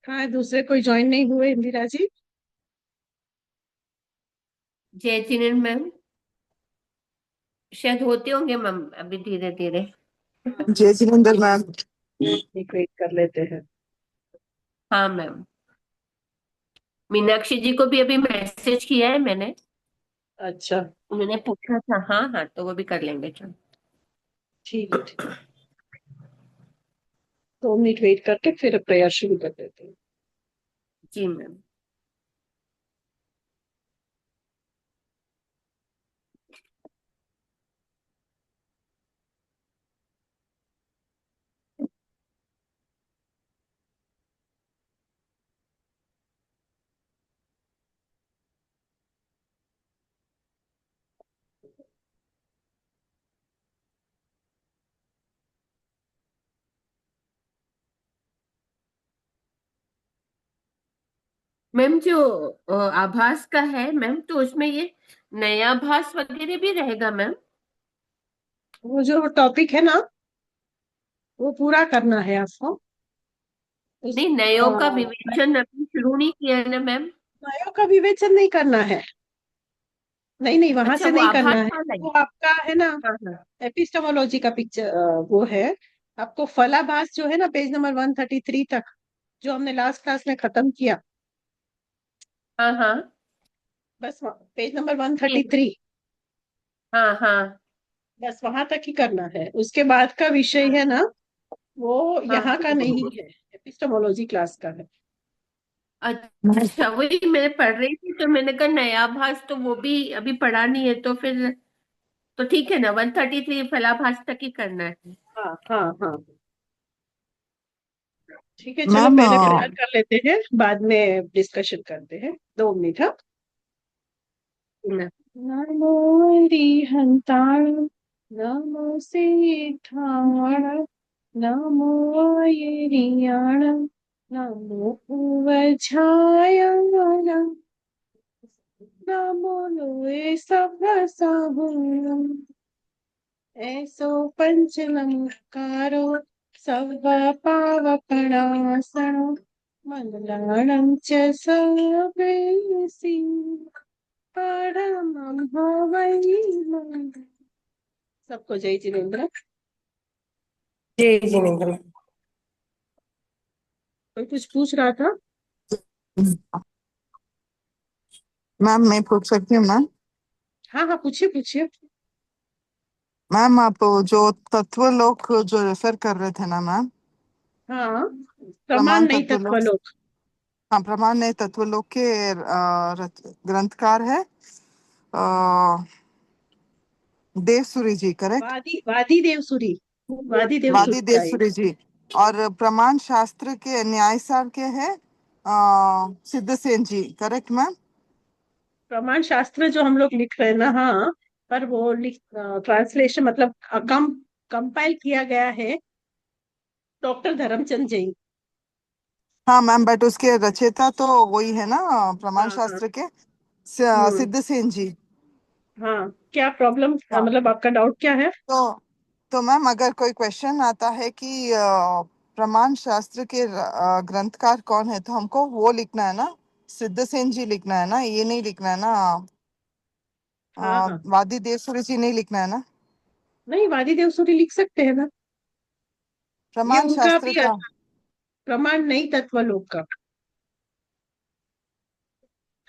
हाँ, दूसरे कोई ज्वाइन नहीं हुए इंदिरा जी। जय जिनेन्द्र मैम। शायद होते होंगे मैम, अभी धीरे धीरे। जय जिनेन्द्र मैम। एक वेट कर लेते हैं। हाँ मैम। मीनाक्षी जी को भी अभी मैसेज किया है मैंने। अच्छा। उन्होंने पूछा था, हाँ हाँ, तो वो भी कर लेंगे। चलो। ठीक है, ठीक। 2 मिनट वेट करके फिर प्रेयर शुरू कर देते हैं। जी मैम। मैम जो आभास का है मैम, तो उसमें ये नया आभास वगैरह भी रहेगा मैम? वो जो टॉपिक है ना, वो पूरा करना है आपको। उस नहीं, नयों का विवेचन अभी शुरू नहीं किया है ना मैम? नयों का विवेचन नहीं करना है। नहीं नहीं, वहां अच्छा, से वो नहीं करना आभास है। वाला ही। वो आपका है ना, हाँ हाँ। एपिस्टेमोलॉजी का पिक्चर वो है। आपको फलाभास जो है ना, पेज नंबर 133 तक, जो हमने लास्ट क्लास में खत्म किया। हाँ हाँ। बस पेज नंबर वन ये। थर्टी थ्री हाँ हाँ। बस वहां तक ही करना है। उसके बाद का विषय है ना, वो हाँ यहाँ का नहीं है, एपिस्टेमोलॉजी क्लास का है। अच्छा, वही मैं पढ़ रही थी तो मैंने कहा नया आभास, तो वो भी अभी पढ़ा नहीं है तो फिर तो ठीक है ना, 133 फलाभास तक ही करना है। हाँ हाँ हाँ। ठीक है, चलो मैम पहले प्रेयर कर लेते हैं, बाद में डिस्कशन करते हैं। 2 मिनट, हाँ। ना। नमो हरिहंताण, नमो सिद्धाण, नमो आयरियाण, नमो उवझायण, नमो लोए सब साबुण, ऐसो पंचलंकारो सब पावपणासनो, मंगलाणं च सर्वेसी, परमं हवै मंगलम्। सबको जय जिनेन्द्र। जय जिनेन्द्र कोई कुछ पूछ रहा था? मैम। मैं पूछ सकती हूँ मैम? हाँ हाँ, पूछिए पूछिए। मैम आप जो तत्व लोक जो रेफर कर रहे थे ना मैम, हाँ, प्रमाण प्रमाण नहीं तत्व तत्व लोक। लोक। हाँ, प्रमाण नहीं तत्व लोक के ग्रंथकार है देवसूरी जी, करेक्ट? वादी देवसूरी। वादी वादी देवसूरी का ये। देवसूरी जी। और प्रमाण शास्त्र के न्यायसार के हैं सिद्धसेन जी, करेक्ट मैम? प्रमाण शास्त्र जो हम लोग लिख रहे हैं ना, हाँ। पर वो लिख ट्रांसलेशन मतलब कंपाइल किया गया है डॉक्टर धर्मचंद जैन। हाँ मैम, बट उसके रचयिता तो वही है ना, प्रमाण हाँ हाँ। शास्त्र के हम्म। सिद्धसेन जी। हाँ, क्या प्रॉब्लम, हाँ। मतलब आपका डाउट क्या है? तो मैम अगर कोई क्वेश्चन आता है कि प्रमाण शास्त्र के ग्रंथकार कौन है, तो हमको वो लिखना है ना, सिद्धसेन जी लिखना है ना, ये नहीं लिखना है ना हाँ हाँ। वादी देवसूरी जी नहीं लिखना है ना? नहीं, वादी देवसूरी लिख सकते हैं ना। ये प्रमाण उनका शास्त्र भी का। प्रमाण नहीं तत्व लोक का।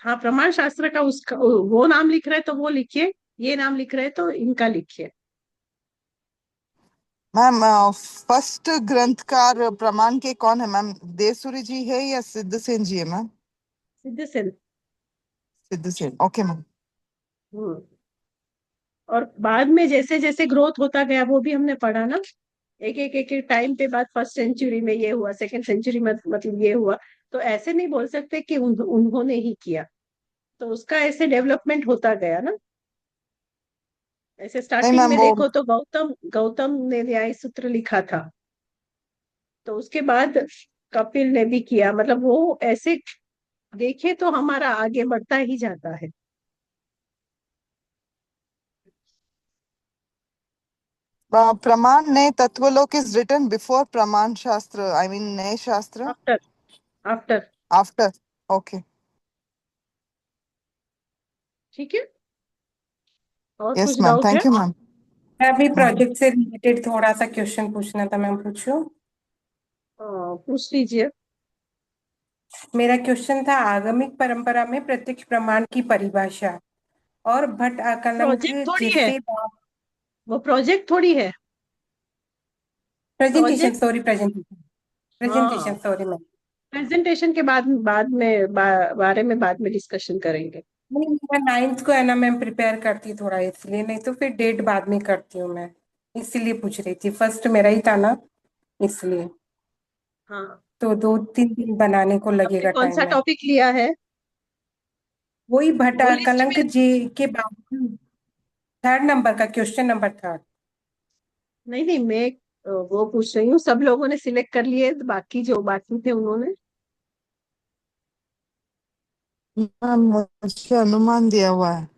हाँ, प्रमाण शास्त्र का उसका वो नाम लिख रहे तो वो लिखिए, ये नाम लिख रहे तो इनका लिखिए। मैम फर्स्ट ग्रंथकार प्रमाण के कौन है मैम, देवसूरी जी है या सिद्धसेन जी है ma'am? Siddhsen. Siddhsen, okay ma'am. Hmm. और बाद में जैसे जैसे ग्रोथ होता गया वो भी हमने पढ़ा ना। एक एक टाइम पे बाद फर्स्ट सेंचुरी में ये हुआ, सेकंड सेंचुरी में मतलब ये हुआ। तो ऐसे नहीं बोल सकते कि उन्होंने ही किया। तो उसका ऐसे डेवलपमेंट होता गया ना। ऐसे नहीं स्टार्टिंग मैम में वो। देखो तो गौतम गौतम ने न्याय सूत्र लिखा था। तो उसके बाद कपिल ने भी किया, मतलब वो ऐसे देखे तो हमारा आगे बढ़ता ही जाता है। प्रमाण ने तत्वलोक इज रिटन बिफोर प्रमाण शास्त्र, आई मीन न्याय शास्त्र। आफ्टर। आफ्टर। आफ्टर। ओके। ठीक है, और यस कुछ मैम, डाउट है? Thank you ma'am. मैं अभी प्रोजेक्ट से रिलेटेड थोड़ा सा क्वेश्चन पूछना था मैम, पूछूं? पूछ लीजिए। मेरा क्वेश्चन था आगमिक परंपरा में प्रत्यक्ष प्रमाण की परिभाषा और भट्ट आकलंक प्रोजेक्ट थोड़ी है, जैसे वो प्रोजेक्ट थोड़ी है। Presentation, project, sorry presentation, presentation हाँ, सॉरी मैम। प्रेजेंटेशन के बाद में बारे में बाद में डिस्कशन करेंगे। नहीं, मैं 9th को है ना मैम प्रिपेयर करती थोड़ा, इसलिए, नहीं तो फिर डेट बाद में करती हूँ मैं, इसलिए पूछ रही थी, फर्स्ट मेरा ही था ना, इसलिए। हाँ, तो 2-3 दिन बनाने को आपने लगेगा कौन सा टाइम है। टॉपिक लिया है? वही भट्ट वो लिस्ट आकलंक में, जी के बाद 3rd नंबर का क्वेश्चन, नंबर 3rd। नहीं नहीं, मैं वो पूछ रही हूँ, सब लोगों ने सिलेक्ट कर लिए, बाकी जो बाकी थे उन्होंने? मैम मुझे अनुमान दिया हुआ है।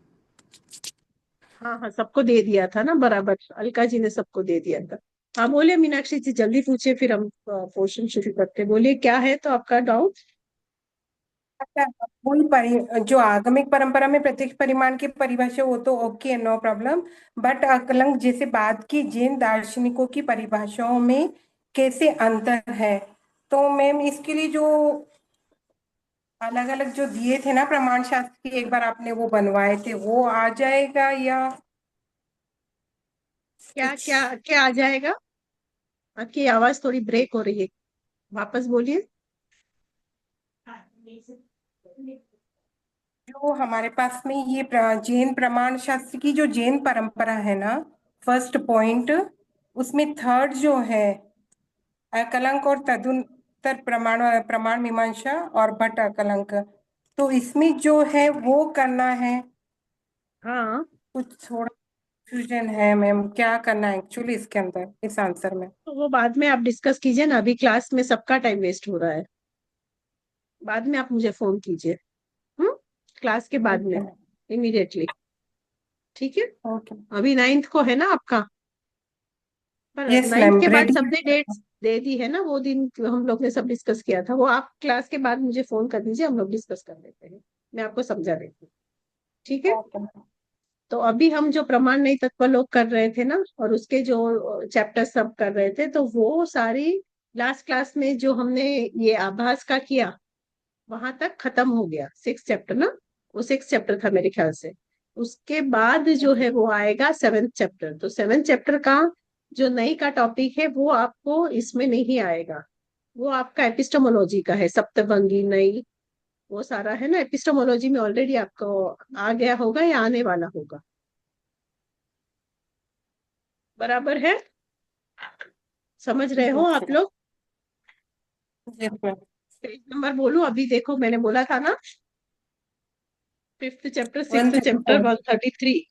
हाँ हाँ, सबको दे दिया था ना बराबर, अलका जी ने सबको दे दिया था। हाँ बोलिए मीनाक्षी जी, जल्दी पूछिए, फिर हम पोर्शन शुरू करते हैं। बोलिए क्या है तो आपका डाउट। अच्छा, वही जो आगमिक परंपरा में प्रत्यक्ष परिमाण की परिभाषा, वो तो ओके, नो प्रॉब्लम। बट आकलंक जैसे बाद की जैन दार्शनिकों की परिभाषाओं में कैसे अंतर है? तो मैम इसके लिए जो अलग अलग जो दिए थे ना प्रमाण शास्त्र की, एक बार आपने वो बनवाए थे, वो आ जाएगा या क्या कुछ? क्या क्या आ जाएगा? आपकी आवाज थोड़ी ब्रेक हो रही है, वापस बोलिए। जो हमारे पास में ये जैन प्रमाण शास्त्र की जो जैन परंपरा है ना, फर्स्ट पॉइंट, उसमें 3rd जो है अकलंक और तदुत्तर प्रमाण प्रमाण मीमांसा और भट्ट अकलंक, तो इसमें जो है वो करना है। हाँ, कुछ थोड़ा कंफ्यूजन है मैम, क्या करना है एक्चुअली इसके अंदर, इस आंसर में? तो वो बाद में आप डिस्कस कीजिए ना, अभी क्लास में सबका टाइम वेस्ट हो रहा है। बाद में आप मुझे फोन कीजिए। हम्म, क्लास के बाद ओके में, इमीडिएटली। ठीक है, ओके। अभी 9th को है ना आपका, पर यस 9th मैम, के बाद रेडी। सबने डेट्स दे दी है ना, वो दिन हम लोग ने सब डिस्कस किया था, वो आप क्लास के बाद मुझे फोन कर दीजिए, हम लोग डिस्कस कर लेते हैं, मैं आपको समझा देती हूँ। ठीक है, ओके। तो अभी हम जो प्रमाण नहीं तत्व लोग कर रहे थे ना, और उसके जो चैप्टर सब कर रहे थे, तो वो सारी लास्ट क्लास में जो हमने ये आभास का किया, वहां तक खत्म हो गया 6th चैप्टर ना, वो 6th चैप्टर था मेरे ख्याल से। उसके बाद जो है वो आएगा 7th चैप्टर, तो 7th चैप्टर का जो नई का टॉपिक है वो आपको इसमें नहीं आएगा। वो आपका एपिस्टोमोलॉजी का है, सप्तभंगी नई, वो सारा है ना, एपिस्टोमोलॉजी में ऑलरेडी आपको आ गया होगा या आने वाला होगा। बराबर है, समझ रहे हो आप लोग? Yes ma'am. पेज नंबर बोलूं? अभी देखो मैंने बोला था ना, 5th chapter, one 6th chapter, thirty 133।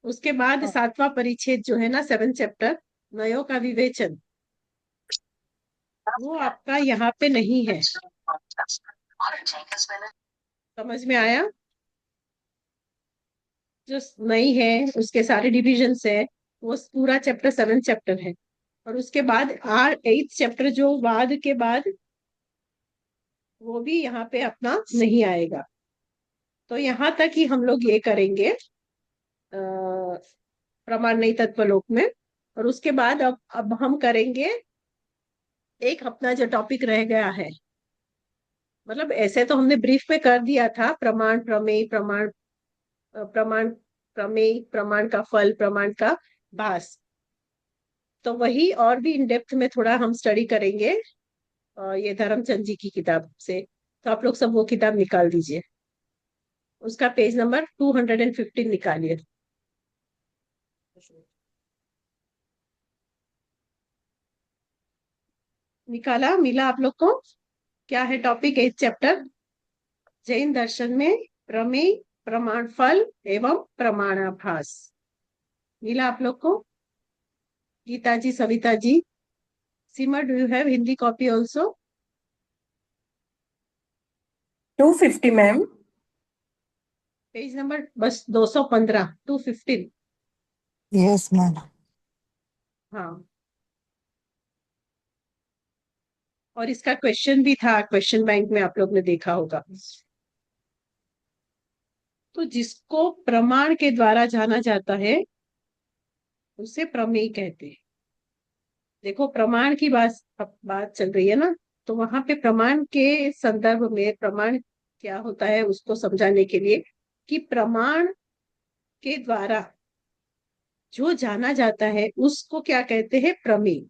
उसके बाद 7वां परिच्छेद जो है ना, 7th चैप्टर, नयों का विवेचन, वो आपका यहाँ पे नहीं है। समझ में आया? जो नई है, उसके सारे डिविजन्स है, वो पूरा चैप्टर 7th चैप्टर है। और उसके बाद 8th चैप्टर जो बाद के बाद, वो भी यहाँ पे अपना नहीं आएगा। तो यहाँ तक ही हम लोग ये करेंगे प्रमाण नहीं तत्वलोक में। और उसके बाद अब हम करेंगे एक अपना जो टॉपिक रह गया है, मतलब ऐसे तो हमने ब्रीफ में कर दिया था, प्रमाण प्रमेय प्रमाण, प्रमाण प्रमेय, प्रमाण का फल, प्रमाण का भास। तो वही और भी इन डेप्थ में थोड़ा हम स्टडी करेंगे ये धर्मचंद जी की किताब से। तो आप लोग सब वो किताब निकाल दीजिए, उसका पेज नंबर 215 निकालिए। निकाला? मिला आप लोग को? क्या है टॉपिक? 8th चैप्टर, जैन दर्शन में प्रमेय, प्रमाण फल एवं प्रमाणाभास। मिला आप लोग को? Geeta ji, Savita ji, Seema, do you have Hindi copy also? 250 ma'am. Page number बस 215, 215। Yes ma'am. हाँ, और इसका क्वेश्चन भी था क्वेश्चन बैंक में, आप लोग ने देखा होगा। तो जिसको प्रमाण के द्वारा जाना जाता है उसे प्रमेय कहते हैं। देखो प्रमाण की बात अब बात चल रही है ना, तो वहां पे प्रमाण के संदर्भ में प्रमाण क्या होता है उसको समझाने के लिए कि प्रमाण के द्वारा जो जाना जाता है उसको क्या कहते हैं, प्रमेय।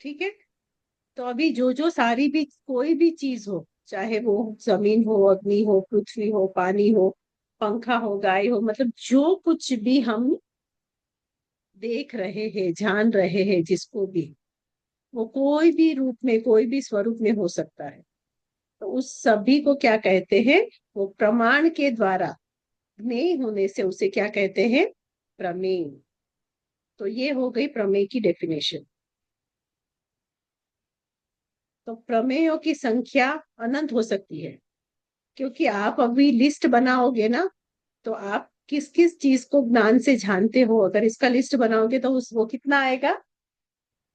ठीक है। तो अभी जो जो सारी भी कोई भी चीज हो, चाहे वो जमीन हो, अग्नि हो, पृथ्वी हो, पानी हो, पंखा हो, गाय हो, मतलब जो कुछ भी हम देख रहे हैं, जान रहे हैं, जिसको भी, वो कोई भी रूप में, कोई भी स्वरूप में हो सकता है। तो उस सभी को क्या कहते हैं, वो प्रमाण के द्वारा ज्ञेय होने से उसे क्या कहते हैं, प्रमेय। तो ये हो गई प्रमेय की डेफिनेशन। तो प्रमेयों की संख्या अनंत हो सकती है, क्योंकि आप अभी लिस्ट बनाओगे ना, तो आप किस किस चीज को ज्ञान से जानते हो, अगर इसका लिस्ट बनाओगे तो उस वो कितना आएगा,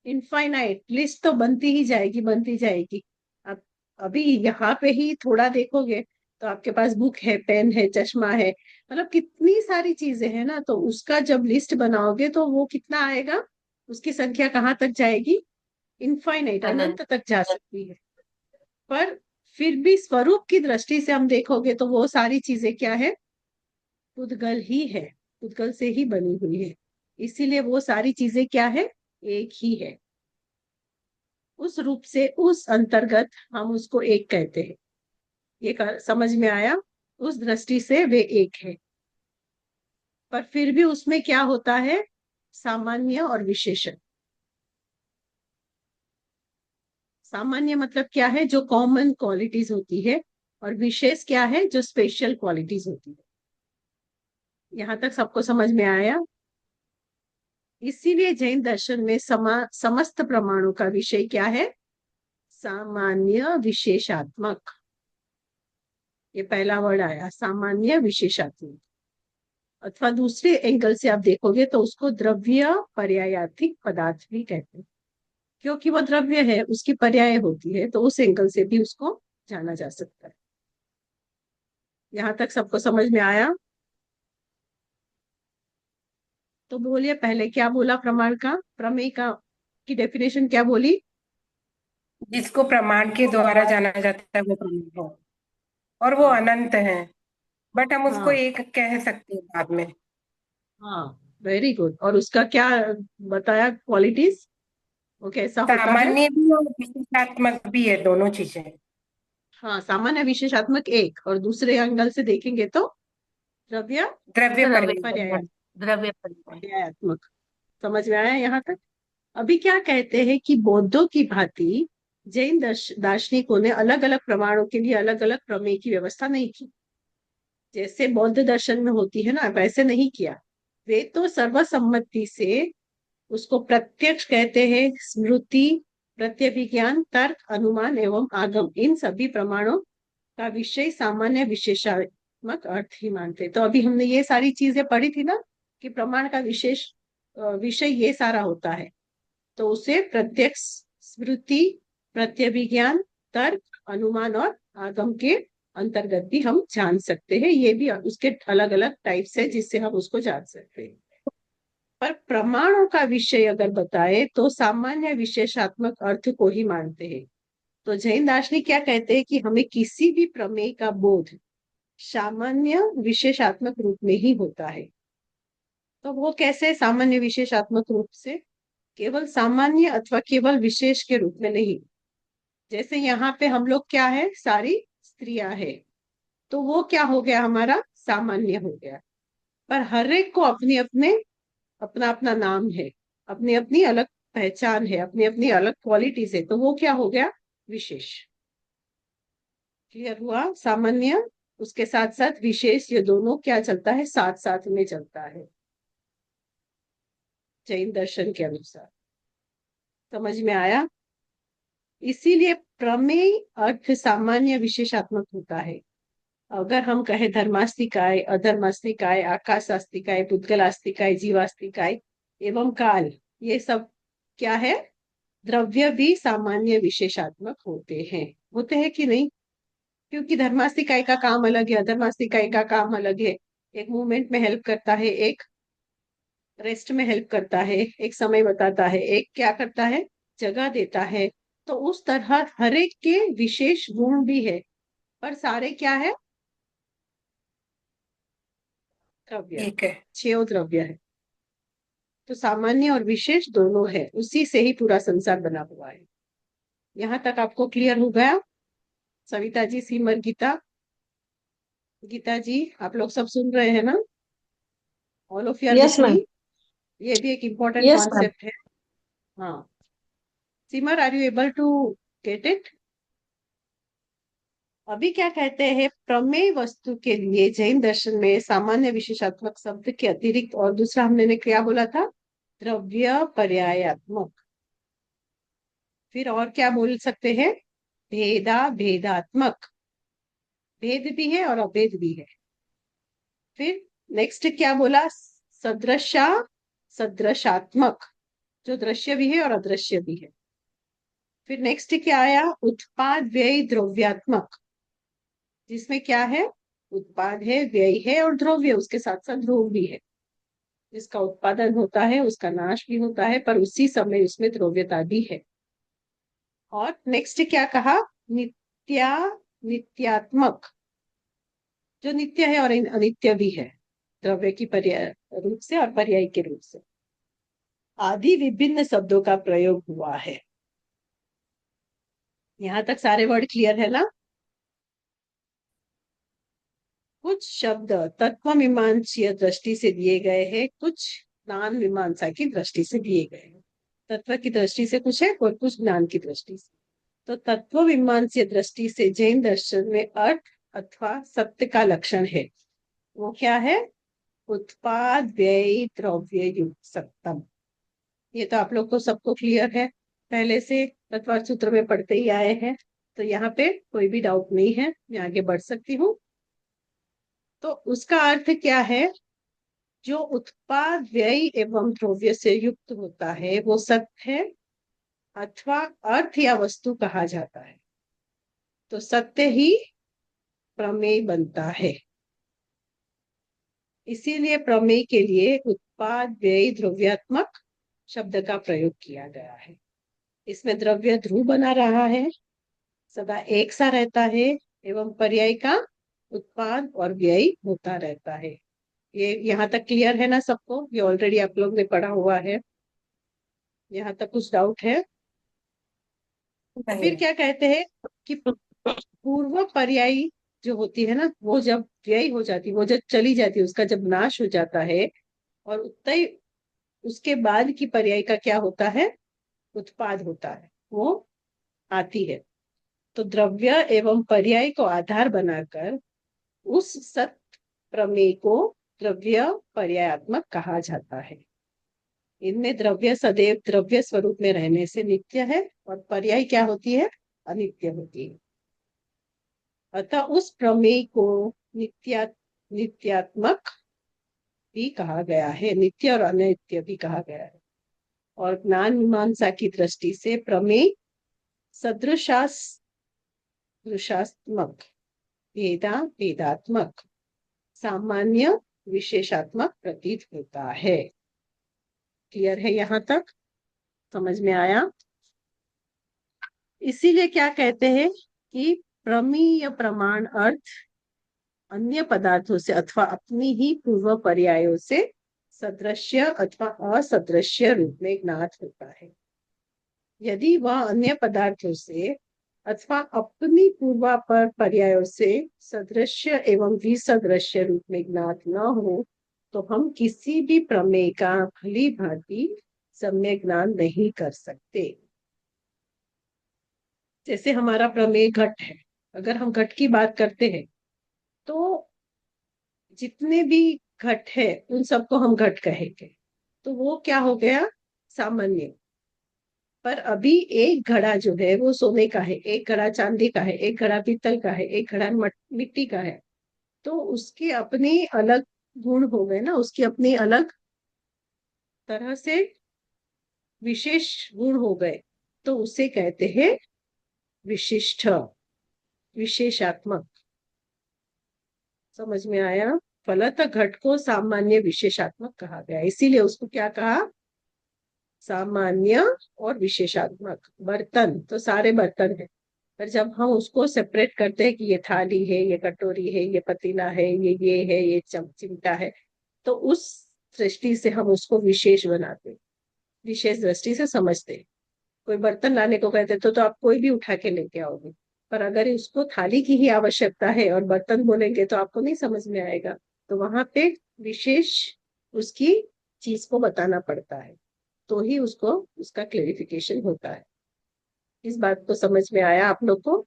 इनफाइनाइट लिस्ट तो बनती ही जाएगी, बनती जाएगी। अब अभी यहाँ पे ही थोड़ा देखोगे तो आपके पास बुक है, पेन है, चश्मा है, मतलब कितनी सारी चीजें हैं ना, तो उसका जब लिस्ट बनाओगे तो वो कितना आएगा, उसकी संख्या कहाँ तक जाएगी, इनफाइनाइट, अनंत। अनंत तक जा सकती है। पर फिर भी स्वरूप की दृष्टि से हम देखोगे तो वो सारी चीजें क्या है, उद्गल ही है, उद्गल से ही बनी हुई है। इसीलिए वो सारी चीजें क्या है, एक ही है। उस रूप से, उस अंतर्गत हम उसको एक कहते हैं। ये समझ में आया, उस दृष्टि से वे एक है। पर फिर भी उसमें क्या होता है, सामान्य और विशेषण। सामान्य मतलब क्या है, जो कॉमन क्वालिटीज होती है, और विशेष क्या है, जो स्पेशल क्वालिटीज होती है। यहां तक सबको समझ में आया। इसीलिए जैन दर्शन में समस्त प्रमाणों का विषय क्या है, सामान्य विशेषात्मक। ये पहला वर्ड आया, सामान्य विशेषात्मक। अथवा दूसरे एंगल से आप देखोगे तो उसको द्रव्य पर्यायात्मिक पदार्थ भी कहते हैं, क्योंकि वो द्रव्य है, उसकी पर्याय होती है, तो उस एंगल से भी उसको जाना जा सकता है। यहां तक सबको समझ में आया। तो बोलिए पहले क्या बोला, प्रमाण का, प्रमेय का की डेफिनेशन क्या बोली। जिसको प्रमाण के द्वारा जाना जाता है वो प्रमेय है, और वो हाँ अनंत है, बट हम उसको हाँ एक कह सकते हैं बाद में। हाँ, वेरी गुड। और उसका क्या बताया क्वालिटीज, वो कैसा होता है। सामान्य भी और विशेषात्मक भी है, दोनों चीजें। हाँ, सामान्य विशेषात्मक एक, और दूसरे एंगल से देखेंगे तो द्रव्य द्रव्य द्रव्य परिवर्तन। पर्याय, परिवहन। द्रव्य परिवहन। पर्यायात्मक। समझ में आया यहाँ तक। अभी क्या कहते हैं कि बौद्धों की भांति जैन दार्शनिकों ने अलग अलग प्रमाणों के लिए अलग अलग प्रमेय की व्यवस्था नहीं की, जैसे बौद्ध दर्शन में होती है ना, वैसे नहीं किया। वे तो सर्वसम्मति से उसको प्रत्यक्ष कहते हैं, स्मृति, प्रत्यभिज्ञान, तर्क, अनुमान एवं आगम, इन सभी प्रमाणों का विषय सामान्य विशेषात्मक अर्थ ही मानते। तो अभी हमने ये सारी चीजें पढ़ी थी ना, कि प्रमाण का विशेष विषय ये सारा होता है। तो उसे प्रत्यक्ष, स्मृति, प्रत्यभिज्ञान, तर्क, अनुमान और आगम के अंतर्गत भी हम जान सकते हैं। ये भी उसके अलग अलग टाइप्स है जिससे हम उसको जान सकते हैं। पर प्रमाणों का विषय अगर बताए तो सामान्य विशेषात्मक अर्थ को ही मानते हैं। तो जैन दार्शनिक क्या कहते हैं कि हमें किसी भी प्रमेय का बोध सामान्य विशेषात्मक रूप में ही होता है। तो वो कैसे, सामान्य विशेषात्मक रूप से, केवल सामान्य अथवा केवल विशेष के रूप में नहीं। जैसे यहाँ पे हम लोग क्या है, सारी स्त्रियां है, तो वो क्या हो गया, हमारा सामान्य हो गया। पर हर एक को अपने अपने, अपना अपना नाम है, अपनी अपनी अलग पहचान है, अपनी अपनी अलग क्वालिटीज है, तो वो क्या हो गया, विशेष। क्लियर हुआ, सामान्य उसके साथ साथ विशेष, ये दोनों क्या चलता है, साथ साथ में चलता है जैन दर्शन के अनुसार। समझ में आया। इसीलिए प्रमेय अर्थ सामान्य विशेषात्मक होता है। अगर हम कहें धर्मास्तिकाय, अधर्मास्तिकाय, आकाशास्तिकाय, पुद्गलास्तिकाय, जीवास्तिकाय एवं काल, ये सब क्या है, द्रव्य भी सामान्य विशेषात्मक होते हैं कि नहीं? क्योंकि धर्मास्ती इकाई का काम अलग है, अधर्मास्ती इकाई का काम अलग है। एक मूवमेंट में हेल्प करता है, एक रेस्ट में हेल्प करता है, एक समय बताता है, एक क्या करता है, जगह देता है। तो उस तरह हर एक के विशेष गुण भी है, पर सारे क्या है? द्रव्य, ठीक है। छह द्रव्य है। तो सामान्य और विशेष दोनों है, उसी से ही पूरा संसार बना हुआ है। यहाँ तक आपको क्लियर हो गया? सविता जी, सीमर, गीता, गीता जी, आप लोग सब सुन रहे हैं ना? All of you are yes ma'am. Listening? ये भी एक इम्पोर्टेंट यस मैम। कॉन्सेप्ट है। हाँ, Simar, are you able to get it? अभी क्या कहते हैं, प्रमेय वस्तु के लिए जैन दर्शन में सामान्य विशेषात्मक शब्द के अतिरिक्त और दूसरा हमने क्या बोला था? द्रव्य पर्यायात्मक। फिर और क्या बोल सकते हैं? भेदात्मक। भेद भी है और अभेद भी है। फिर नेक्स्ट क्या बोला? सदृशा सदृशात्मक, जो दृश्य भी है और अदृश्य भी है। फिर नेक्स्ट क्या आया? उत्पाद व्यय द्रव्यात्मक, जिसमें क्या है? उत्पाद है, व्यय है और द्रव्य उसके साथ साथ ध्रुव भी है। जिसका उत्पादन होता है उसका नाश भी होता है, पर उसी समय उसमें द्रव्यता भी है। और नेक्स्ट क्या कहा? नित्यात्मक, जो नित्य है और अनित्य भी है, द्रव्य की पर्याय रूप से और पर्याय के रूप से। आदि विभिन्न शब्दों का प्रयोग हुआ है। यहां तक सारे वर्ड क्लियर है ना? कुछ शब्द तत्व मीमांसीय दृष्टि से दिए गए हैं, कुछ ज्ञान मीमांसा की दृष्टि से दिए गए हैं। तत्व की दृष्टि से कुछ है और कुछ ज्ञान की दृष्टि से। तो तत्व मीमांसीय दृष्टि से जैन दर्शन में अर्थ अथवा सत्य का लक्षण है। वो क्या है? उत्पाद व्यय द्रव्य युक्त सत्तम। ये तो आप लोग को सबको क्लियर है, पहले से तत्वार्थ सूत्र में पढ़ते ही आए हैं। तो यहाँ पे कोई भी डाउट नहीं है, मैं आगे बढ़ सकती हूँ। तो उसका अर्थ क्या है? जो उत्पाद व्यय एवं द्रव्य से युक्त होता है वो सत्य है अथवा अर्थ या वस्तु कहा जाता है। तो सत्य ही प्रमेय बनता है। इसीलिए प्रमेय के लिए उत्पाद व्यय द्रव्यात्मक शब्द का प्रयोग किया गया है। इसमें द्रव्य ध्रुव बना रहा है, सदा एक सा रहता है, एवं पर्याय का उत्पाद और व्यय होता रहता है। ये यहाँ तक क्लियर है ना सबको? ये ऑलरेडी आप लोग ने पढ़ा हुआ है। यहाँ तक कुछ डाउट है? नहीं। फिर क्या कहते हैं कि पूर्व पर्यायी जो होती है ना, वो जब व्यय हो जाती है, वो जब चली जाती है, उसका जब नाश हो जाता है, और उतना ही उसके बाद की पर्याय का क्या होता है? उत्पाद होता है, वो आती है। तो द्रव्य एवं पर्याय को आधार बनाकर उस सत प्रमेय को द्रव्य पर्यायात्मक कहा जाता है। इनमें द्रव्य सदैव द्रव्य स्वरूप में रहने से नित्य है और पर्याय क्या होती है? अनित्य होती है। अतः उस प्रमेय को नित्यात्मक भी कहा गया है, नित्य और अनित्य भी कहा गया है। और ज्ञान मीमांसा की दृष्टि से प्रमेय सदृशात्मक, भेदात्मक, सामान्य विशेषात्मक प्रतीत होता है। क्लियर है यहाँ तक? समझ में आया? इसीलिए क्या कहते हैं कि प्रमेय प्रमाण अर्थ अन्य पदार्थों से अथवा अपनी ही पूर्व पर्यायों से सदृश्य अथवा असदृश्य रूप में ज्ञात होता है। यदि वह अन्य पदार्थों से अथवा अपनी पूर्वापर पर्यायों से सदृश्य एवं विसदृश्य रूप में ज्ञात न हो, तो हम किसी भी प्रमेय का भली भांति सम्यक ज्ञान नहीं कर सकते। जैसे हमारा प्रमेय घट है, अगर हम घट की बात करते हैं तो जितने भी घट है उन सबको हम घट कहेंगे, तो वो क्या हो गया? सामान्य। पर अभी एक घड़ा जो है वो सोने का है, एक घड़ा चांदी का है, एक घड़ा पीतल का है, एक घड़ा मिट्टी का है। तो उसके अपने अलग गुण हो गए ना, उसकी अपनी अलग तरह से विशेष गुण हो गए। तो उसे कहते हैं विशिष्ट, विशेषात्मक। समझ में आया? फलतः घट को सामान्य विशेषात्मक कहा गया, इसीलिए उसको क्या कहा? सामान्य और विशेषात्मक। बर्तन तो सारे बर्तन है, पर जब हम उसको सेपरेट करते हैं कि ये थाली है, ये कटोरी है, ये पतीला है, ये है, ये चिमटा है, तो उस दृष्टि से हम उसको विशेष बनाते, विशेष दृष्टि से समझते। कोई बर्तन लाने को कहते तो आप कोई भी उठा के लेके आओगे, पर अगर उसको थाली की ही आवश्यकता है और बर्तन बोलेंगे तो आपको नहीं समझ में आएगा। तो वहां पे विशेष उसकी चीज को बताना पड़ता है, तो ही उसको उसका क्लेरिफिकेशन होता है। इस बात को समझ में आया आप लोग को?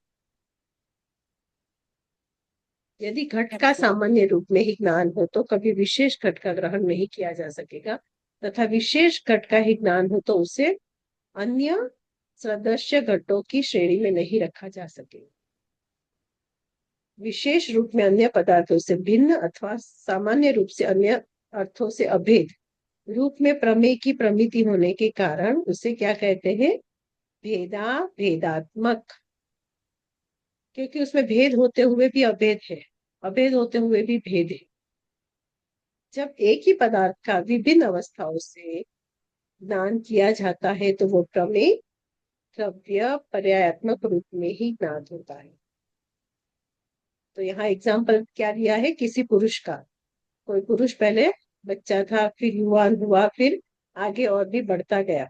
यदि घट का सामान्य रूप में ही ज्ञान हो तो कभी विशेष घट का ग्रहण नहीं किया जा सकेगा, तथा विशेष घट का ही ज्ञान हो तो उसे अन्य सदस्य घटों की श्रेणी में नहीं रखा जा सकेगा। विशेष रूप में अन्य पदार्थों से भिन्न अथवा सामान्य रूप से अन्य अर्थों से अभेद रूप में प्रमेय की प्रमिति होने के कारण उसे क्या कहते हैं? भेदात्मक। क्योंकि उसमें भेद होते हुए भी अभेद है, अभेद होते हुए भी भेद है। जब एक ही पदार्थ का विभिन्न अवस्थाओं से ज्ञान किया जाता है तो वो प्रमेय द्रव्य पर्यायात्मक रूप में ही ज्ञात होता है। तो यहाँ एग्जाम्पल क्या दिया है? किसी पुरुष का, कोई पुरुष पहले बच्चा था, फिर युवान हुआ, फिर आगे और भी बढ़ता गया,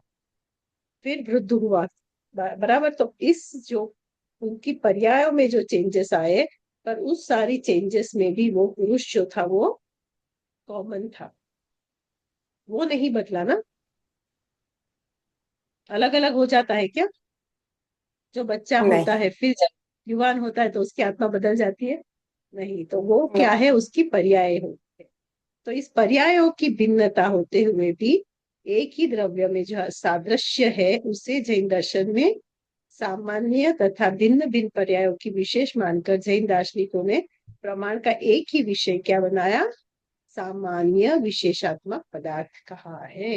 फिर वृद्ध हुआ, बराबर। तो इस जो उनकी पर्यायों में जो चेंजेस आए, पर उस सारी चेंजेस में भी वो पुरुष जो था वो कॉमन था, वो नहीं बदला ना। अलग अलग हो जाता है क्या? जो बच्चा होता नहीं है फिर जब युवान होता है तो उसकी आत्मा बदल जाती है? नहीं, तो वो क्या नहीं। है? उसकी पर्याय होती है। तो इस पर्यायों की भिन्नता होते हुए भी एक ही द्रव्य में जो सादृश्य है उसे जैन दर्शन में सामान्य तथा भिन्न भिन्न पर्यायों की विशेष मानकर जैन दार्शनिकों ने प्रमाण का एक ही विषय क्या बनाया? सामान्य विशेषात्मक पदार्थ कहा है।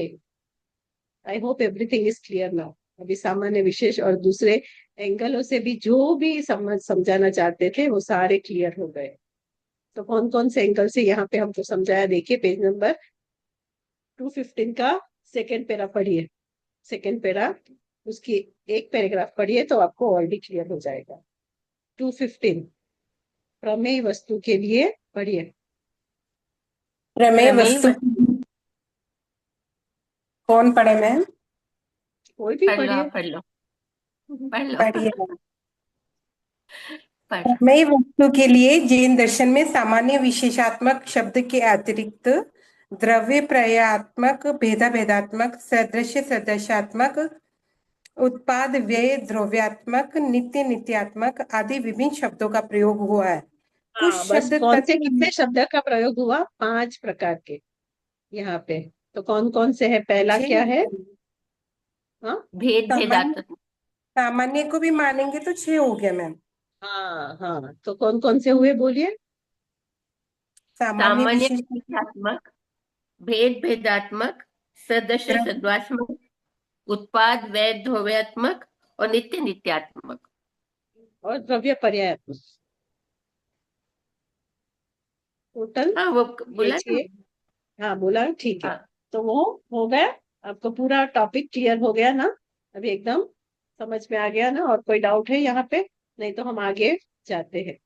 I hope everything is clear now. अभी सामान्य विशेष और दूसरे एंगलों से भी जो भी समझाना चाहते थे वो सारे क्लियर हो गए। तो कौन कौन से एंगल से यहाँ पे हमको समझाया? देखिए पेज नंबर 215 का सेकेंड पैरा पढ़िए, सेकेंड पैरा उसकी एक पैराग्राफ पढ़िए तो आपको और भी क्लियर हो जाएगा। 215 प्रमेय वस्तु के लिए पढ़िए। प्रमेय प्रमेय वस्तु कौन पढ़े मैम? कोई भी पढ़ लो, पढ़िए। आप पढ़ लो, पढ़ लो, पढ़िए। पढ़। प्रमेय वस्तु के लिए जैन दर्शन में सामान्य विशेषात्मक शब्द के अतिरिक्त द्रव्य पर्यायात्मक, भेदात्मक, सदृश्य सदृशात्मक, उत्पाद व्यय द्रव्यात्मक, नित्य नित्यात्मक आदि विभिन्न शब्दों का प्रयोग हुआ है। कुछ हाँ, बस शब्द कौन से तत्व कितने शब्द का प्रयोग हुआ? 5 प्रकार के यहाँ पे। तो कौन कौन से है? पहला क्या है? हाँ सामान्य भेदात्मक। सामान्य को भी मानेंगे तो 6 हो गया मैम। हाँ हाँ, तो कौन कौन से हुए बोलिए? सामान्य सामान्य विशेष विशेषात्मक, भेदात्मक, सदस्य द्रव्य सद्वात्मक, उत्पाद वैध ध्रुव्यात्मक और नित्य नित्यात्मक। और द्रव्य पर्यायात्मक। टोटल हाँ, वो ये बोला ना। 6। हाँ बोला, ठीक है। हाँ, तो वो हो गया। आपको पूरा टॉपिक क्लियर हो गया ना? अभी एकदम समझ में आ गया ना? और कोई डाउट है यहाँ पे? नहीं तो हम आगे जाते हैं।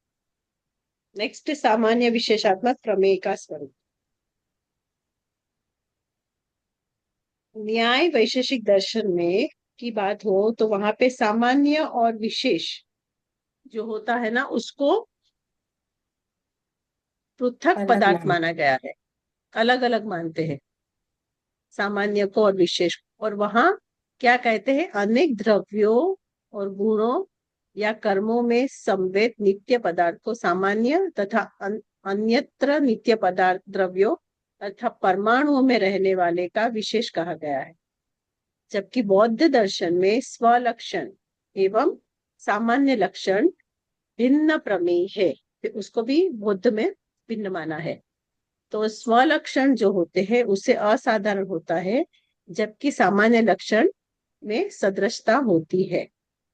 नेक्स्ट, सामान्य विशेषात्मक प्रमेय का स्वरूप। न्याय वैशेषिक दर्शन में की बात हो तो वहां पे सामान्य और विशेष जो होता है ना उसको पृथक अलग पदार्थ मान। माना गया है, अलग अलग मानते हैं सामान्य को और विशेष को। और वहां क्या कहते हैं? अनेक द्रव्यों और गुणों या कर्मों में संवेद नित्य पदार्थ को सामान्य तथा अन्यत्र नित्य पदार्थ द्रव्यों तथा परमाणुओं में रहने वाले का विशेष कहा गया है। जबकि बौद्ध दर्शन में स्वलक्षण एवं सामान्य लक्षण भिन्न प्रमेय है, फिर उसको भी बौद्ध में भिन्न माना है। तो स्वलक्षण जो होते हैं उससे असाधारण होता है, जबकि सामान्य लक्षण में सदृशता होती है।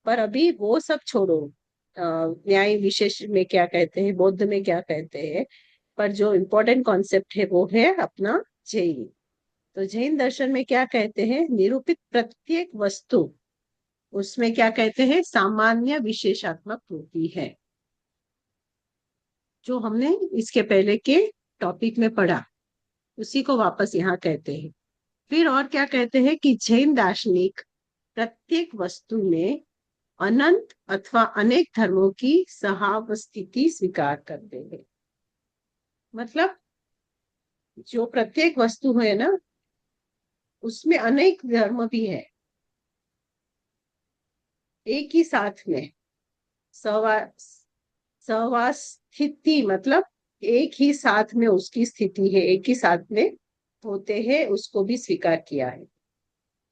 पर अभी वो सब छोड़ो, न्याय विशेष में क्या कहते हैं, बौद्ध में क्या कहते हैं, पर जो इम्पोर्टेंट कॉन्सेप्ट है वो है अपना जैन। तो जैन दर्शन में क्या कहते हैं, निरूपित प्रत्येक वस्तु, उसमें क्या कहते हैं, सामान्य विशेषात्मक होती है, जो हमने इसके पहले के टॉपिक में पढ़ा, उसी को वापस यहाँ कहते हैं। फिर और क्या कहते हैं कि जैन दार्शनिक प्रत्येक वस्तु में अनंत अथवा अनेक धर्मों की सहावस्थिति स्वीकार करते हैं। मतलब जो प्रत्येक वस्तु है ना, उसमें अनेक धर्म भी है, एक ही साथ में सवा सवास्थिति, मतलब एक ही साथ में उसकी स्थिति है, एक ही साथ में होते हैं, उसको भी स्वीकार किया है।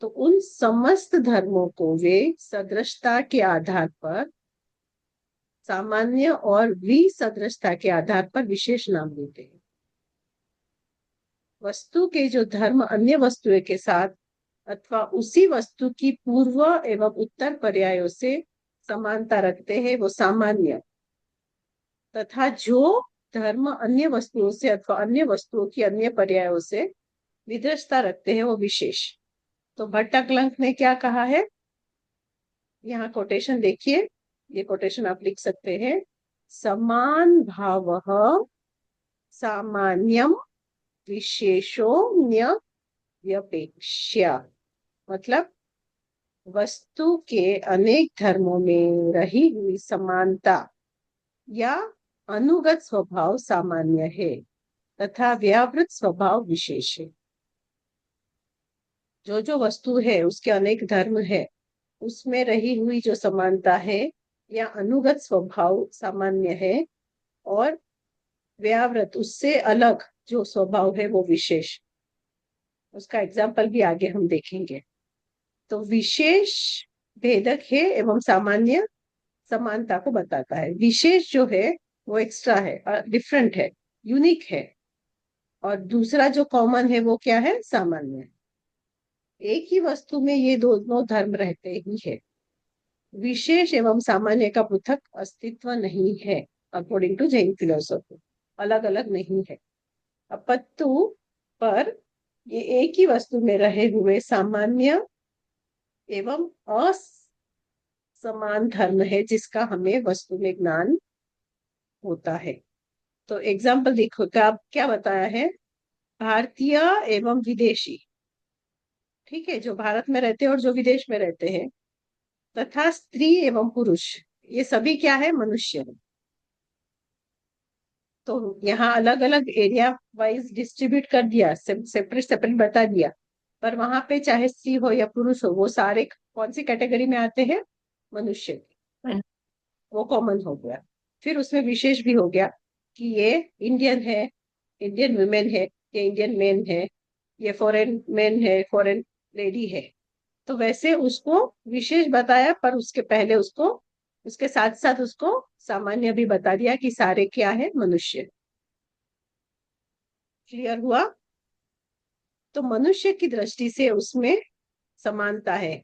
तो उन समस्त धर्मों को वे सदृशता के आधार पर, सामान्य और विसदृशता के आधार पर विशेष नाम देते हैं। वस्तु के जो धर्म अन्य वस्तुओं के साथ अथवा उसी वस्तु की पूर्व एवं उत्तर पर्यायों से समानता रखते हैं वो सामान्य, तथा जो धर्म अन्य वस्तुओं से अथवा अन्य वस्तुओं की अन्य पर्यायों से विदृष्टता रखते हैं वो विशेष। तो भट्टाकलंक ने क्या कहा है, यहाँ कोटेशन देखिए, ये कोटेशन आप लिख सकते हैं। समान भावः सामान्यम विशेषोऽन्य व्यपेक्ष्य। मतलब वस्तु के अनेक धर्मों में रही हुई समानता या अनुगत स्वभाव सामान्य है तथा व्यावृत स्वभाव विशेष है। जो जो वस्तु है उसके अनेक धर्म है, उसमें रही हुई जो समानता है या अनुगत स्वभाव सामान्य है, और व्यावृत उससे अलग जो स्वभाव है वो विशेष। उसका एग्जाम्पल भी आगे हम देखेंगे। तो विशेष भेदक है एवं सामान्य समानता को बताता है। विशेष जो है वो एक्स्ट्रा है, डिफरेंट है, यूनिक है, और दूसरा जो कॉमन है वो क्या है, सामान्य। एक ही वस्तु में ये दोनों धर्म रहते ही है। विशेष एवं सामान्य का पृथक अस्तित्व नहीं है अकॉर्डिंग टू जैन फिलोसॉफी, अलग अलग नहीं है। अपितु पर ये एक ही वस्तु में रहे हुए सामान्य एवं असमान धर्म है जिसका हमें वस्तु में ज्ञान होता है। तो एग्जाम्पल देखो, क्या बताया है, भारतीय एवं विदेशी, ठीक है, जो भारत में रहते हैं और जो विदेश में रहते हैं, तथा स्त्री एवं पुरुष, ये सभी क्या है, मनुष्य है। तो यहाँ अलग अलग एरिया वाइज डिस्ट्रीब्यूट कर दिया, सेपरेट सेपरेट बता दिया, पर वहां पे चाहे स्त्री हो या पुरुष हो, वो सारे कौन सी कैटेगरी में आते हैं, मनुष्य। वो कॉमन हो गया। फिर उसमें विशेष भी हो गया कि ये इंडियन है, इंडियन वुमेन है, ये इंडियन मेन है, ये फॉरेन मैन है, फॉरेन लेडी है। तो वैसे उसको विशेष बताया, पर उसके पहले उसको, उसके साथ साथ उसको सामान्य भी बता दिया कि सारे क्या है, मनुष्य। क्लियर हुआ? तो मनुष्य की दृष्टि से उसमें समानता है,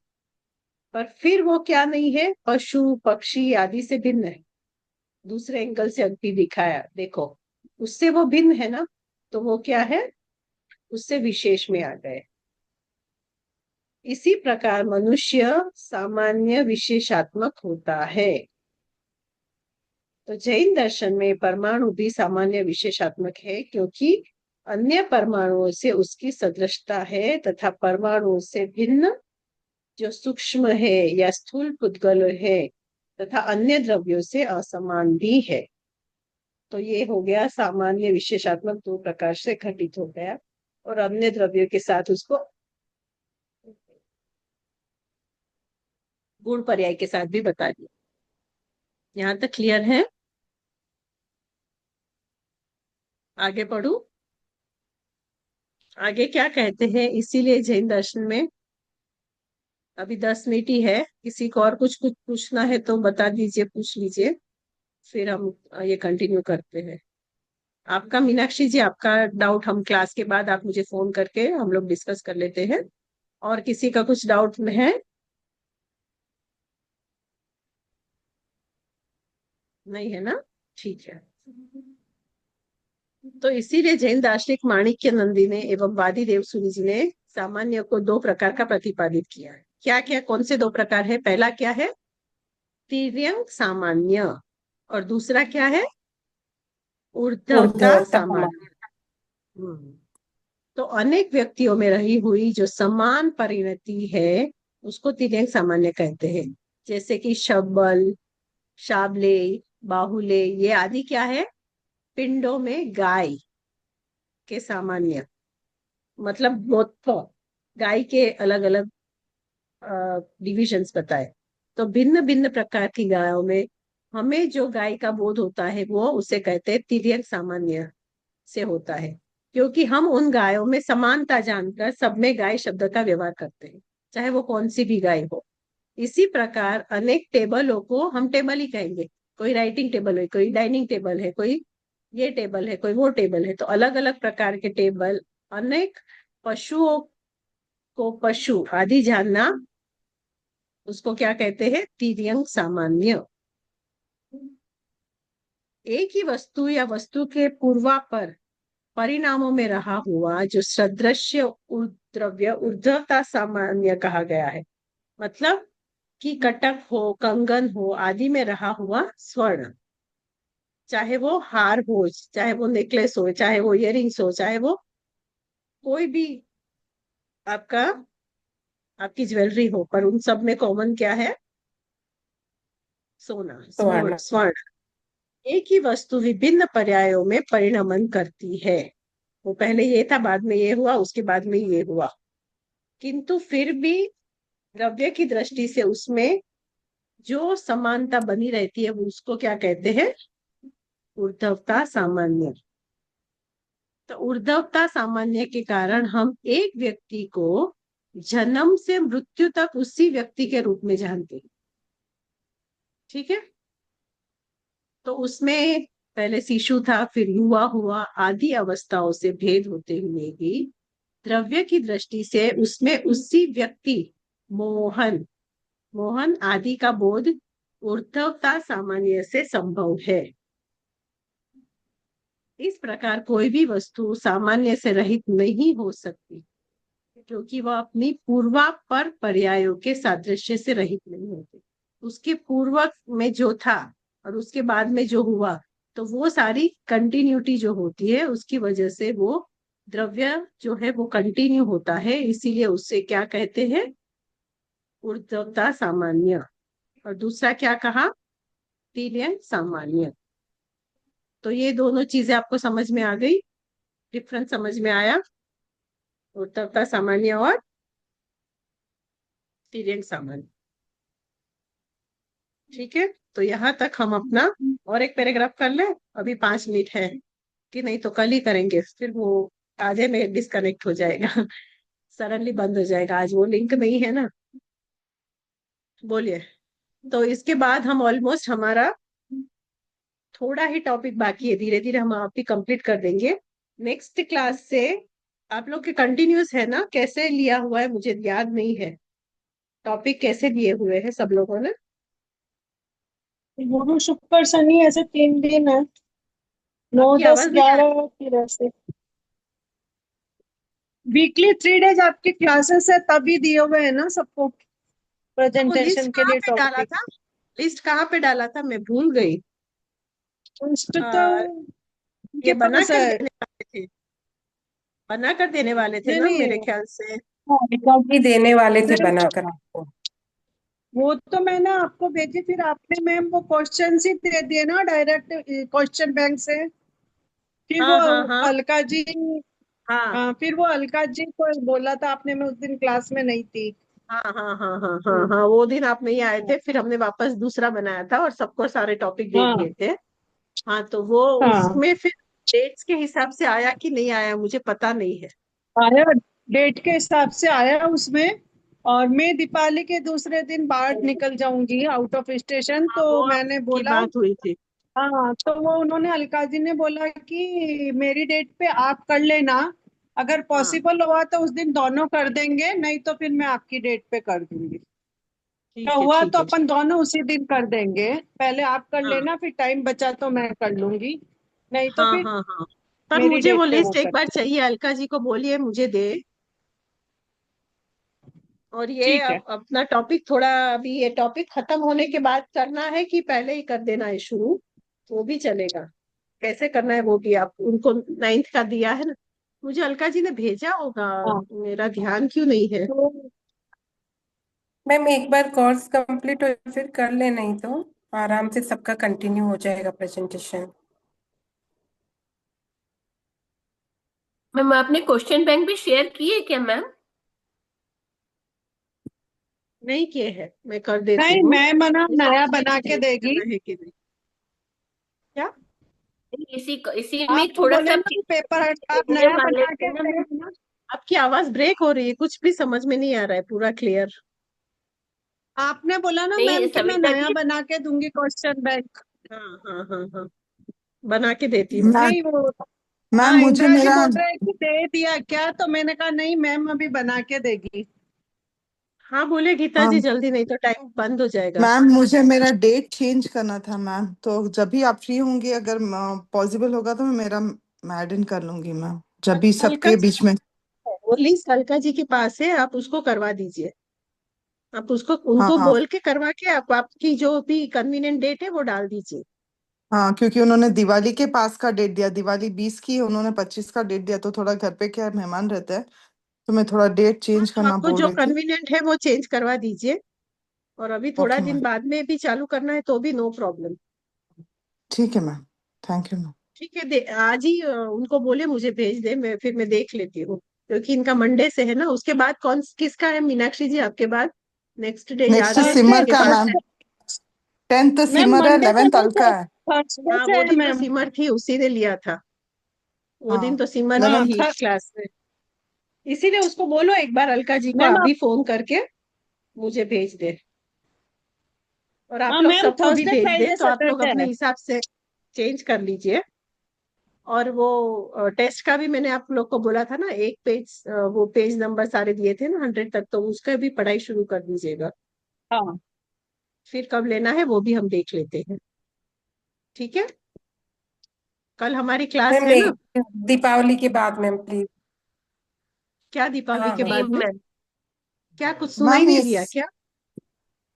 पर फिर वो क्या नहीं है, पशु पक्षी आदि से भिन्न है। दूसरे एंगल से भी दिखाया, देखो उससे वो भिन्न है ना, तो वो क्या है, उससे विशेष में आ गए। इसी प्रकार मनुष्य सामान्य विशेषात्मक होता है। तो जैन दर्शन में परमाणु भी सामान्य विशेषात्मक है, क्योंकि अन्य परमाणुओं से उसकी सदृशता है तथा परमाणु से भिन्न जो सूक्ष्म है या स्थूल पुद्गल है तथा अन्य द्रव्यों से असमान भी है। तो ये हो गया सामान्य विशेषात्मक, दो प्रकार से घटित हो गया, और अन्य द्रव्यों के साथ उसको गुण पर्याय के साथ भी बता दिया। यहाँ तक क्लियर है? आगे पढ़ू। आगे क्या कहते हैं, इसीलिए जैन दर्शन में अभी 10 मिनट ही है, किसी को और कुछ कुछ पूछना है तो बता दीजिए, पूछ लीजिए, फिर हम ये कंटिन्यू करते हैं। आपका मीनाक्षी जी, आपका डाउट हम क्लास के बाद आप मुझे फोन करके हम लोग डिस्कस कर लेते हैं। और किसी का कुछ डाउट है नहीं है ना, ठीक है। तो इसीलिए जैन दार्शनिक माणिक्य नंदी ने एवं वादी देवसूरि जी ने सामान्य को दो प्रकार का प्रतिपादित किया है। क्या क्या, कौन से दो प्रकार है? पहला क्या है? तिर्यंक सामान्य। और दूसरा क्या है? ऊर्ध्वता ऊर्ध्वता सामान्य। तो अनेक व्यक्तियों में रही हुई जो समान परिणति है उसको तिर्यंक सामान्य कहते हैं। जैसे कि शब्बल, शाबले, बाहुले, ये आदि क्या है? पिंडों में गाय के सामान्य, मतलब गोत्र, गाय के अलग अलग डिविजन्स बताए। तो भिन्न भिन्न प्रकार की गायों में हमें जो गाय का बोध होता है वो उसे कहते हैं तिर्यक सामान्य से होता है, क्योंकि हम उन गायों में समानता जानकर सब में गाय शब्द का व्यवहार करते हैं, चाहे वो कौन सी भी गाय हो। इसी प्रकार अनेक टेबलों को हम टेबल ही कहेंगे। कोई राइटिंग टेबल है, कोई डाइनिंग टेबल है, कोई ये टेबल है, कोई वो टेबल है। तो अलग अलग प्रकार के टेबल, अनेक पशुओं को पशु आदि जानना, उसको क्या कहते हैं? तिर्यंक सामान्य। एक ही वस्तु या वस्तु के पूर्वापर परिणामों में रहा हुआ जो सदृश्य द्रव्य ऊर्ध्वता सामान्य कहा गया है। मतलब कि कटक हो, कंगन हो आदि में रहा हुआ स्वर्ण, चाहे वो हार हो, चाहे वो नेकलेस हो, चाहे वो इयररिंग्स हो, चाहे वो कोई भी आपका आपकी ज्वेलरी हो, पर उन सब में कॉमन क्या है? सोना, स्वर्ण। स्वर्ण। एक ही वस्तु विभिन्न पर्यायों में परिणमन करती है। वो पहले ये था, बाद में ये हुआ, उसके बाद में ये हुआ, किंतु फिर भी द्रव्य की दृष्टि से उसमें जो समानता बनी रहती है वो उसको क्या कहते हैं? ऊर्ध्वता सामान्य। तो ऊर्ध्वता सामान्य के कारण हम एक व्यक्ति को जन्म से मृत्यु तक उसी व्यक्ति के रूप में जानते हैं। ठीक है। तो उसमें पहले शिशु था, फिर युवा हुआ, आदि अवस्थाओं से भेद होते हुए भी द्रव्य की दृष्टि से उसमें उसी व्यक्ति मोहन मोहन आदि का बोध ऊर्ध्वता सामान्य से संभव है। इस प्रकार कोई भी वस्तु सामान्य से रहित नहीं हो सकती, क्योंकि वह अपनी पूर्वापर पर्यायों के सादृश्य से रहित नहीं होती। उसके पूर्व में जो था और उसके बाद में जो हुआ, तो वो सारी कंटिन्यूटी जो होती है उसकी वजह से वो द्रव्य जो है वो कंटिन्यू होता है, इसीलिए उससे क्या कहते हैं? ऊर्ध्वता सामान्य। और दूसरा क्या कहा? तिर्यंक सामान्य। तो ये दोनों चीजें आपको समझ में आ गई? डिफरेंस समझ में आया? ऊर्ध्वता सामान्य और तिर्यंक सामान्य। ठीक है, तो यहाँ तक हम अपना और एक पैराग्राफ कर लें। अभी 5 मिनट है कि नहीं, तो कल ही करेंगे, फिर वो आधे में डिस्कनेक्ट हो जाएगा। सडनली बंद हो जाएगा, आज वो लिंक नहीं है ना। बोलिए। तो इसके बाद हम ऑलमोस्ट, हमारा थोड़ा ही टॉपिक बाकी है, धीरे धीरे हम आप ही कंप्लीट कर देंगे। नेक्स्ट क्लास से आप लोग के कंटिन्यूस है ना? कैसे लिया हुआ है मुझे याद नहीं है, टॉपिक कैसे लिए हुए हैं सब लोगों ने? गुरु शुक्र शनि ऐसे 3 दिन है। 9 आपकी 10 आवाज नहीं आ 11 फिर ऐसे वीकली 3 डेज आपके क्लासेस है, तभी दिए हुए हैं ना सबको रही। वो लिस्ट प्रेजेंटेशन के कहाँ लिए पे डाला टॉपिक। था? लिस्ट कहाँ पे डाला था, मैं भूल गई। पोस्ट तो आ, ये उनके बना पास कर है। देने वाले थे, बना कर देने वाले थे नहीं ना मेरे नहीं, ख्याल से। भी देने वाले थे नहीं, बनाकर आपको। वो तो मैंने आपको भेजी, फिर आपने मैम वो क्वेश्चन ही दे दिए ना डायरेक्ट क्वेश्चन बैंक से। फिर वो हाँ हाँ हाँ अलका जी। हाँ हाँ, फिर वो अलका जी को बोला था आपने, मैं उस दिन क्लास में नहीं थी। हाँ हाँ हाँ हाँ हाँ हम्म, हाँ, वो दिन आप नहीं आए थे, फिर हमने वापस दूसरा बनाया था और सबको सारे टॉपिक दे हाँ दिए थे। हाँ, तो वो हाँ, उसमें फिर डेट्स के हिसाब से आया कि नहीं आया मुझे पता नहीं है। आया डेट के हिसाब से आया उसमें। और मैं दीपावली के दूसरे दिन बाहर निकल जाऊंगी आउट ऑफ स्टेशन, हाँ, तो वो मैंने की बोला। बात हुई थी। हाँ, तो वो उन्होंने अलका जी ने बोला कि मेरी डेट पे आप कर लेना, अगर हाँ पॉसिबल हुआ तो उस दिन दोनों कर देंगे, नहीं तो फिर मैं आपकी डेट पे कर दूंगी। ठीक तो है हुआ ठीक तो है अपन दोनों उसी दिन कर देंगे। पहले आप कर हाँ लेना, फिर टाइम बचा तो मैं कर लूंगी, नहीं तो हाँ फिर हाँ हाँ। पर मेरी मुझे वो डेट पे वो लिस्ट एक कर। बार चाहिए, अलका जी को बोलिए मुझे दे। और ये ठीक है। अपना टॉपिक थोड़ा, अभी ये टॉपिक खत्म होने के बाद करना है कि पहले ही कर देना है शुरू, वो भी चलेगा। कैसे करना है वो भी, आप उनको 9th का दिया है ना, मुझे अलका जी ने भेजा होगा, हाँ मेरा ध्यान क्यों नहीं है। तो मैम एक बार कोर्स कंप्लीट हो फिर कर ले, नहीं तो आराम से सबका कंटिन्यू हो जाएगा प्रेजेंटेशन। मैम आपने क्वेश्चन बैंक भी शेयर किए क्या मैम? नहीं किए है, मैं कर देती नहीं, हूँ। मैं मना मुझे नया देख बना लीजिए के देगी। करना है कि नहीं। क्या? इसी इसी में आपको थोड़ा बोले सा ना पेपर हट, आप भेजने नया वाले बना थे के ना मैम। देगी ना। आपकी आवाज ब्रेक हो रही है, कुछ भी समझ में नहीं आ रहा है पूरा क्लियर। आपने बोला ना नहीं मैम कि मैं सविता नया जी, बना के दूंगी क्वेश्चन बैंक। हाँ हाँ हाँ हाँ, बना के देती हूँ। मैम नहीं वो, मैम हाँ मुझे इंदिरा जी मेरा बोल रहे हैं कि दे दिया क्या, तो मैंने कहा नहीं मैम अभी बना के देगी। हाँ बोले गीता जी हाँ जल्दी, नहीं तो टाइम बंद हो जाएगा। मैम मुझे मेरा डेट चेंज करना था मैम, तो जब भी आप फ्री होंगी, अगर पॉसिबल होगा तो मैं मेरा मैं ऐड इन कर लूंगी मैम, जब भी अलका सबके जी बीच में। वो लिस्ट अलका जी के पास है, आप उसको करवा दीजिए। आप उसको हाँ उनको हाँ बोल के करवा के आप आपकी जो भी कन्वीनियंट डेट है वो डाल दीजिए। हाँ, क्योंकि उन्होंने दिवाली के पास का डेट दिया, दिवाली 20 की, उन्होंने 25 का डेट दिया, तो थोड़ा घर पे क्या मेहमान रहते हैं, तो मैं थोड़ा डेट हाँ चेंज तो करना आपको बोल जो रही थी। कन्वीनियंट है वो चेंज करवा दीजिए। और अभी थोड़ा ओके दिन मैम, बाद में भी चालू करना है तो भी नो प्रॉब्लम। ठीक है मैम, थैंक यू मैम। ठीक है, आज ही उनको बोले मुझे भेज दे, मैं फिर मैं देख लेती हूँ। क्योंकि इनका मंडे से है ना, उसके बाद कौन किसका है मीनाक्षी जी आपके बाद? नेक्स्ट डे याद नेक्स्ट है थर्सडे सिमर आपके का पास? मैम, 10th मैम सिमर है, मंडे से 11th नहीं, अलका है। थर्सडे हाँ से वो है दिन तो मैम। सिमर थी, उसी ने लिया था। वो दिन हाँ तो सिमर भी हाँ 11th। थी क्लास में। इसीलिए उसको बोलो एक बार अलका जी को मैम अभी फोन करके मुझे भेज दे। और आप हाँ लोग मैम, सबको भी थर्सडे भेज दे फ्राइडे तो आप लोग सैटरडे अपने है। हिसाब से चेंज कर लीजिए। और वो टेस्ट का भी मैंने आप लोग को बोला था ना, एक पेज वो पेज नंबर सारे दिए थे ना 100 तक, तो उसका भी पढ़ाई शुरू कर दीजिएगा। हाँ फिर कब लेना है वो भी हम देख लेते हैं। ठीक है, कल हमारी क्लास मैम है ना। नहीं, दीपावली के बाद मैम प्लीज। क्या दीपावली हाँ के हाँ, बाद जी में? मैम। क्या कुछ सुनाई मैम नहीं ये दिया क्या?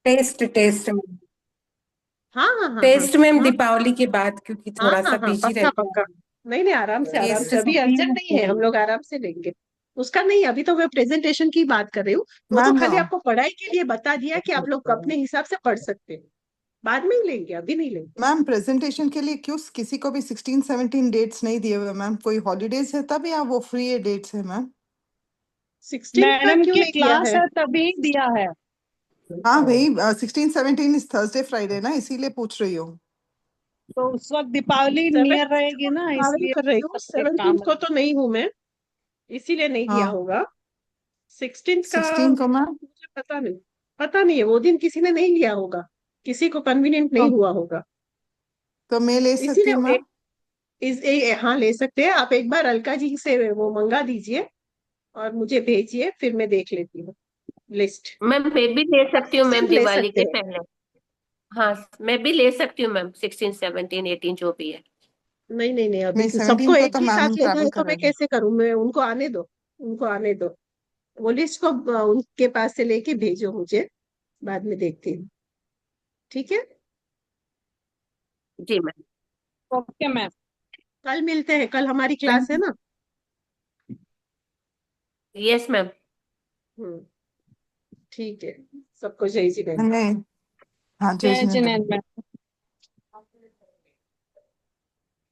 टेस्ट टेस्ट मैम, हाँ हाँ हाँ हाँ टेस्ट मैम हाँ दीपावली के बाद, क्योंकि हाँ थोड़ा हाँ सा हाँ, बिजी पक्का रहते पक्का। हैं। नहीं नहीं, आराम से आराम गेस्ट से, अभी सब भी अर्जेंट नहीं है, हम लोग आराम से लेंगे। उसका नहीं, अभी तो मैं प्रेजेंटेशन की बात कर रही हूँ। वो तो मैम खाली आपको पढ़ाई के लिए बता दिया कि आप लोग अपने हिसाब से पढ़ सकते हैं। बाद में ही लेंगे, अभी नहीं लेंगे। मैम प्रेजेंटेशन के लिए क्यों किसी को भी 16-17 डेट्स नहीं दिए हुए मैम? कोई हॉलीडेज है तब, या वो फ्री डेट्स है मैम? 16 का मैडम क्यों की नहीं दिया क्लास है? है तभी दिया है। हाँ भाई, 16-17 इस थर्सडे फ्राइडे ना, इसीलिए पूछ रही हूँ। तो उस वक्त दीपावली नियर 17 रहेगी को ना, दीपावली इसलिए कर रही हूँ, सबके 17 काम को है। तो नहीं हूँ मैं, इसीलिए नहीं दिया हाँ होगा। 16 का 16 को मैम। मुझे पता नहीं, पता नहीं है, वो दिन किसी ने नहीं लिया होगा, किसी को कन्वीनियंट तो, नहीं हुआ होगा। तो मैं ले सकती हूँ इसीलिए मैम? हाँ ले सकते हैं आप, एक बार अलका जी से वो मंगा दीजिए और मुझे भेजिए, फिर मैं देख लेती हूँ लिस्ट। मैम मैं भी ले आप सकती हूँ मैम 16 ले दिवाली सकते के हैं। पहले। हाँ मैं भी ले सकती हूँ मैम, 16, 17, 18 जो भी है। नहीं नहीं नहीं, अभी नहीं, तो 17 सबको को एक तो ही मैम साथ लेना है ट्रैवल तो मैं करेंगे। कैसे करूँ, मैं उनको आने दो, उनको आने दो। वो लिस्ट को उनके पास से लेके भेजो मुझे, बाद में देखती हूँ। ठीक है, जी मैम। Okay ma'am. कल मिलते हैं, कल हमारी क्लास है ना। Yes ma'am. हम्म, ठीक है। सबको जय जी। नहीं, हाँ जय जय जिनेंद्र। जिनेंद्र मैम।